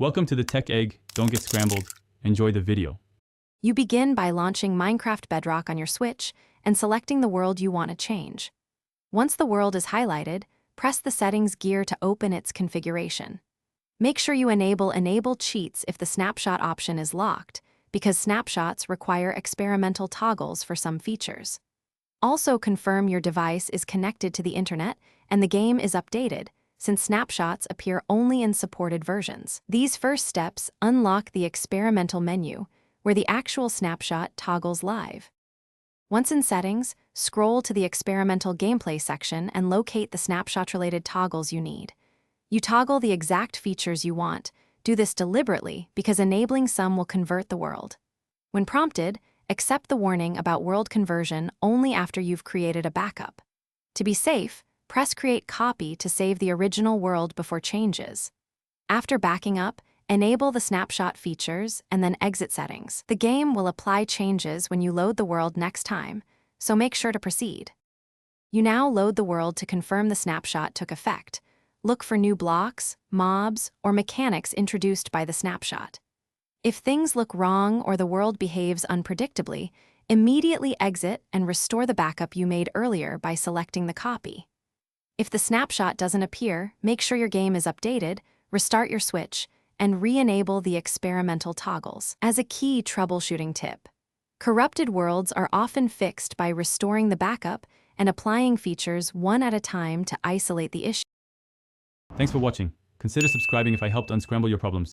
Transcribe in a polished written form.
Welcome to the Tech Egg. Don't get scrambled. Enjoy the video. You begin by launching Minecraft Bedrock on your Switch and selecting the world you want to change. Once the world is highlighted, press the settings gear to open its configuration. Make sure you enable cheats if the snapshot option is locked, because snapshots require experimental toggles for some features. Also confirm your device is connected to the internet and the game is updated, since snapshots appear only in supported versions. These first steps unlock the experimental menu, where the actual snapshot toggles live. Once in settings, scroll to the experimental gameplay section and locate the snapshot-related toggles you need. You toggle the exact features you want. Do this deliberately because enabling some will convert the world. When prompted, accept the warning about world conversion only after you've created a backup. To be safe, press Create Copy to save the original world before changes. After backing up, enable the snapshot features and then exit settings. The game will apply changes when you load the world next time, so make sure to proceed. You now load the world to confirm the snapshot took effect. Look for new blocks, mobs, or mechanics introduced by the snapshot. If things look wrong or the world behaves unpredictably, immediately exit and restore the backup you made earlier by selecting the copy. If the snapshot doesn't appear, make sure your game is updated, restart your Switch, and re-enable the experimental toggles. As a key troubleshooting tip, corrupted worlds are often fixed by restoring the backup and applying features one at a time to isolate the issue. Thanks for watching. Consider subscribing if I helped unscramble your problems.